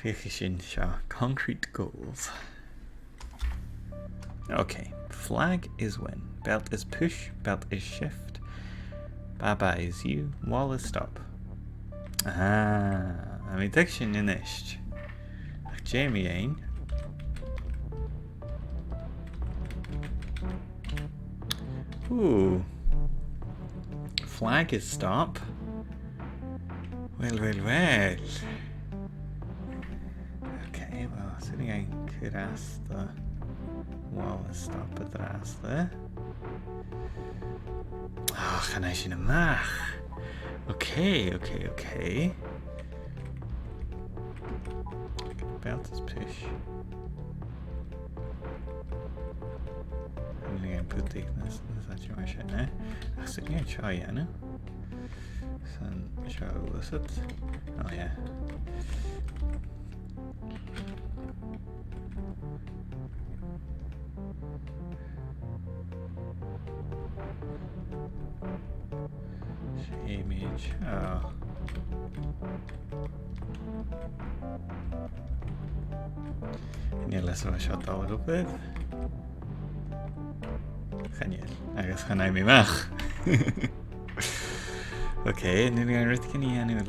Fichishing Shaw. Concrete goals. Okay. Flag is win. Belt is push. Belt is shift. Baba is you. Wall is stop. Ah. I'm addiction in this. Jamie ain't. Ooh. Flag is stop. Well. Okay, well, sitting I could ask the wall is stop at the last there. Oh, can I see the mach? Okay. Belt is push. I'm gonna put this that you want to know. I said, yeah, try it, no? So, show was it? Oh, yeah. Image. Oh. Genial, eso va shot all up with. Genial. Agus gaan I me mach. Okay, nu gaan we het kunnen nu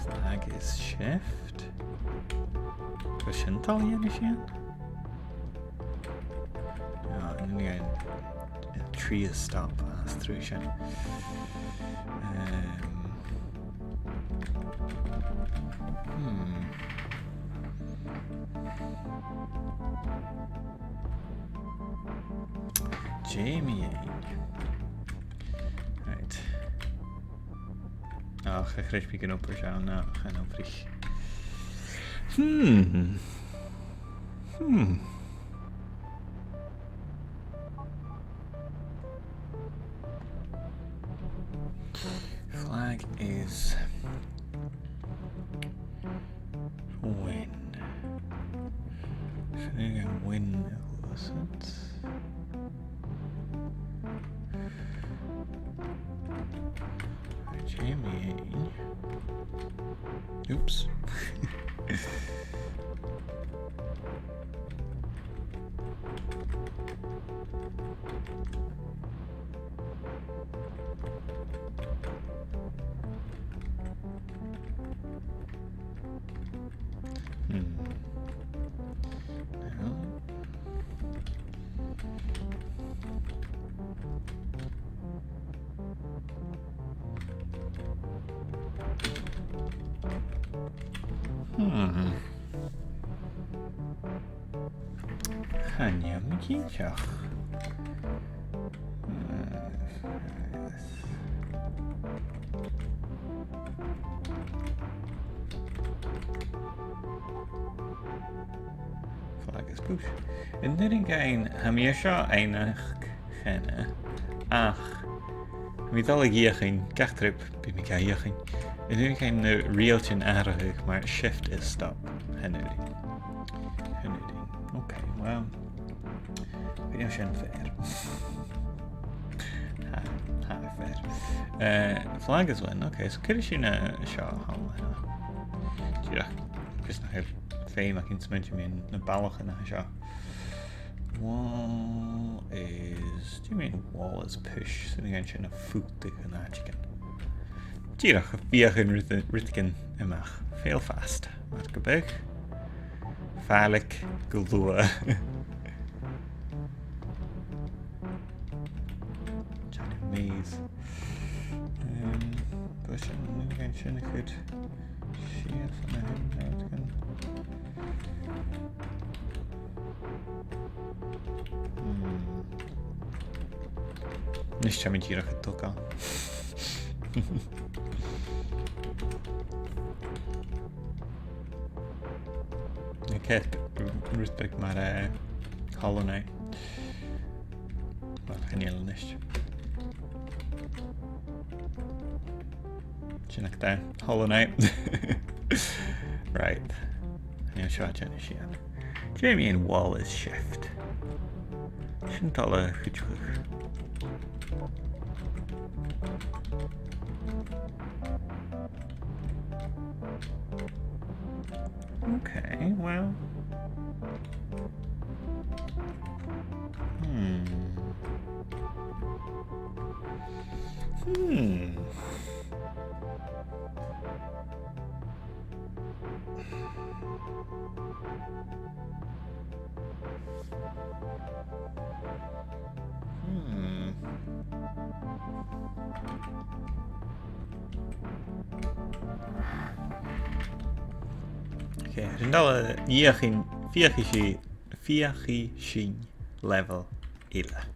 flag is shift. Push and tall again. Ja, nu gaan tree is stop as through shin. Jamie. Right. Oh, ga ik beginnen op jou. Nou, we gaan op vlieg. Flag is win. Win was it? Jamie. Oops. Hanya Mikichach. Flag is push. In dit een hamisha einig genne. Ach. Met alle hier geen kachtrip bij mij hier geen. In dit geen realtje aardig, maar shift is stop. Henuding. Okay, well. We don't fair. Fair. Flag is win. Okay, so could you show how? Yeah, just not fame. I can mention me in the Barrachd and show. Wall is. Do you mean wall is push? So we can a foot and a chicken. Tjira, bier in Ritken en mag veel fast. Wat gebeurt? Vaarlijk guldoor. Johnny Maze. Pushen, nu gaan ze goed. Sheer van de hand uitgaan. Ništa mi tira kad toka. Ik heb respect maar Hollow Knight. Wat geniaal is. Chinak daar. Hollow Knight. Right. Geniaal shotje is hier. Jamie in wall is shift. Shouldn't alle goed terug. Okay, well. Hmm. Okay, yn dal y iach chi'n fiach i si level ila.